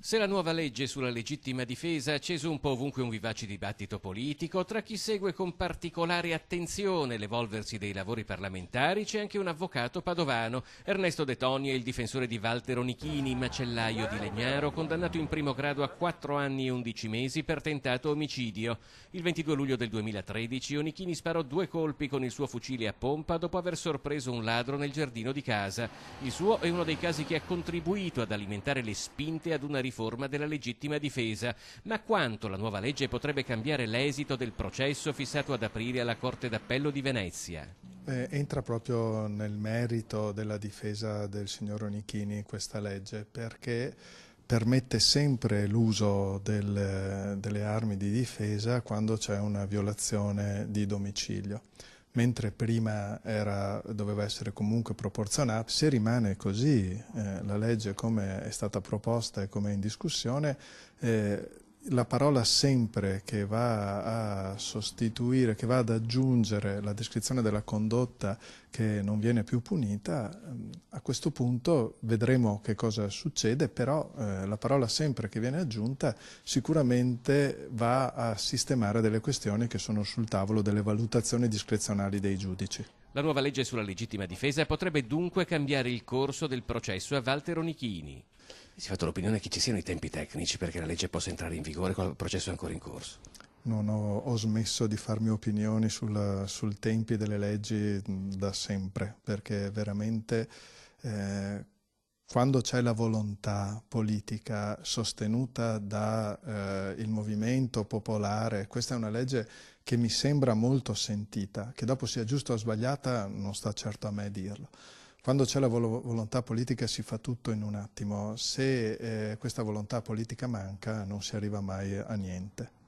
Se la nuova legge sulla legittima difesa ha acceso un po' ovunque un vivace dibattito politico, tra chi segue con particolare attenzione l'evolversi dei lavori parlamentari c'è anche un avvocato padovano. Ernesto De Toni è il difensore di Walter Onichini, macellaio di Legnaro, condannato in primo grado a 4 anni e 11 mesi per tentato omicidio. Il 22 luglio del 2013 Onichini sparò 2 colpi con il suo fucile a pompa dopo aver sorpreso un ladro nel giardino di casa. Il suo è uno dei casi che ha contribuito ad alimentare le spinte ad una riforma della legittima difesa. Ma quanto la nuova legge potrebbe cambiare l'esito del processo fissato ad aprile alla Corte d'Appello di Venezia? Entra proprio nel merito della difesa del signor Onichini questa legge, perché permette sempre l'uso delle armi di difesa quando c'è una violazione di domicilio. Mentre prima doveva essere comunque proporzionato. Se rimane così la legge come è stata proposta e come è in discussione, la parola sempre che va a sostituire, che va ad aggiungere la descrizione della condotta che non viene più punita, a questo punto vedremo che cosa succede, però la parola sempre che viene aggiunta sicuramente va a sistemare delle questioni che sono sul tavolo delle valutazioni discrezionali dei giudici. La nuova legge sulla legittima difesa potrebbe dunque cambiare il corso del processo a Walter Onichini. Si è fatto l'opinione che ci siano i tempi tecnici perché la legge possa entrare in vigore quando il processo è ancora in corso. Non ho smesso di farmi opinioni sul tempi delle leggi da sempre, perché veramente quando c'è la volontà politica sostenuta dal movimento popolare, questa è una legge che mi sembra molto sentita, che dopo sia giusta o sbagliata non sta certo a me dirlo. Quando c'è la volontà politica si fa tutto in un attimo, se questa volontà politica manca non si arriva mai a niente.